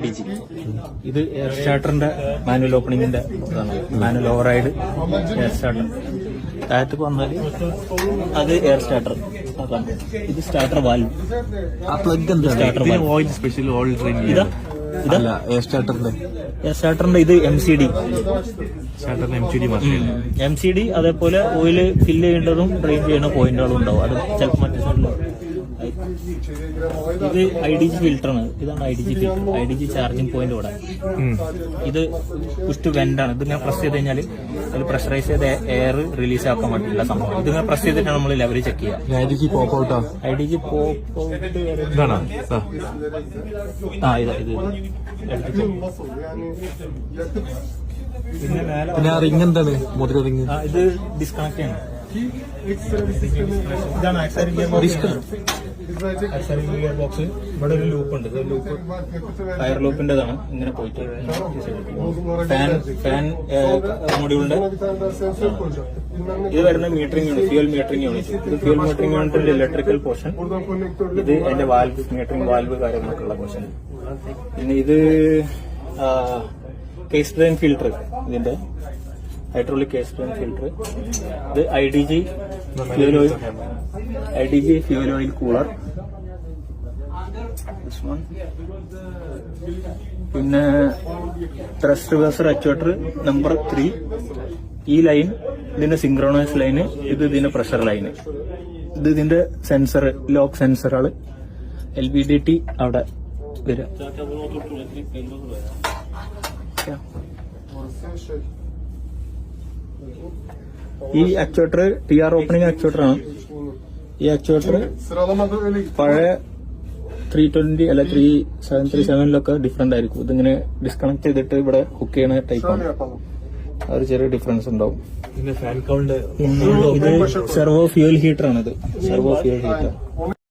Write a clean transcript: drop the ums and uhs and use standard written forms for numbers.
DG. ഇത് air സ്റ്റാർട്ടറിന്റെ manual ഓപ്പണിംഗിന്റെ ഇതാണ്. Manual override air starter. താഴത്തേക്ക് വന്നാൽ അത് എയർ സ്റ്റാർട്ടർ. അതാണ് ഇത് സ്റ്റാർട്ടർ വാൽവ്. ആ പ്ലഗ് എന്താ starter valve. Oil special oil ഇതാ ഇതല്ല എയർ സ്റ്റാർട്ടറിന്റെ ഇത് MCD. സ്റ്റാർട്ടറിന്റെ MCD അതേപോലെ ഓയിൽ ഫില്ല് ചെയ്യേണ്ടതും ഡ്രെയിൻ ചെയ്യുന്ന പോയിന്റുകളും ഉണ്ടാവും. അത് ചിലപ്പോൾ മറ്റു സൈഡിൽ ഇത് IDG ഫിൽറ്ററാണ്. ഇതാണ് IDG filter. IDG charging point ഇവിടെ. ഇത് പുഷ് വെന്റാണ്. ഇതിങ്ങനെ പ്രസ് ചെയ്ത് കഴിഞ്ഞാൽ അതിൽ പ്രഷറൈസ് ചെയ്ത എയർ റിലീസ് ആക്കാൻ പറ്റില്ല സംഭവം. ഇതിങ്ങനെ പ്രസ് ചെയ്തിട്ടാണ് നമ്മൾ ലെവൽ ചെക്ക് ചെയ്യുക. IDG പോപ്പ് ഔട്ടാ IDG പോപ്പ് ഇതാണോ? ഇത് പിന്നെ ആ റിംഗ് എന്താണ്? മോതിര റിംഗ് ഇത് ഡിസ്കണക്ട് ചെയ്യണം. ഇതാണ് ആക്സറിംഗ് ഗിയർ ബോക്സ്. ഇവിടെ ഒരു ലൂപ്പ് ഉണ്ട്. ലൂപ്പ് ഫയർ ലൂപ്പിന്റെതാണ്. ഇങ്ങനെ പോയിട്ട് ഫാൻ മൊഡ്യൂളിന്റെ ഇത് വരുന്ന metering unit, fuel metering unit. ഇത് ഫ്യൂൽ മീറ്ററിംഗ് യൂണിറ്റിന്റെ ഇലക്ട്രിക്കൽ പോർഷൻ. ഇത് അതിന്റെ വാൽവ്, മീറ്ററിംഗ് വാൽവ് കാര്യങ്ങളൊക്കെയുള്ള പോർഷൻ. പിന്നെ ഇത് കേസ് ഡ്രെയിൻ ഫിൽട്ടർ. ഇതിന്റെ ഹൈഡ്രോളിക് കേസ് ഡ്രെയിൻ ഫിൽട്ടർ. ഇത് IDG ഫ്യൂൽ ഓയിൽ കൂളർ. പിന്നെ ത്രസ്റ്റ് റിവേഴ്സർ ആക്ച്വേറ്റർ നമ്പർ 3. ഈ ലൈൻ ഇതിന്റെ സിങ്ക്രോണൈസ് ലൈന്. ഇത് ഇതിന്റെ പ്രഷർ ലൈന്. ഇത് ഇതിന്റെ സെൻസർ, ലോക്ക് സെൻസറുകൾ. LVDT അവിടെ വരിക. ഈ ആക്ച്വേറ്റർ TR ഓപ്പണിംഗ് ആക്ച്വേറ്റർ ആണ്. ഈ ആക്ച്വേറ്റർ പഴയ 320 അല്ല 3737 ഡിഫറെന്റ് ആയിരിക്കും. ഇതിങ്ങനെ ഡിസ്കണക്ട് ചെയ്തിട്ട് ഇവിടെ ഹുക്ക് ചെയ്യണ ടൈപ്പാണ്. ഒരു ചെറിയ ഡിഫറൻസ് ഉണ്ടാവും. ഫാൻ കൗണ്ട് ഇത് സെർവോ ഫ്യൂൽ ഹീറ്റർ ആണ്. ഇത് സെർവോ ഫ്യൂൽ ഹീറ്റർ.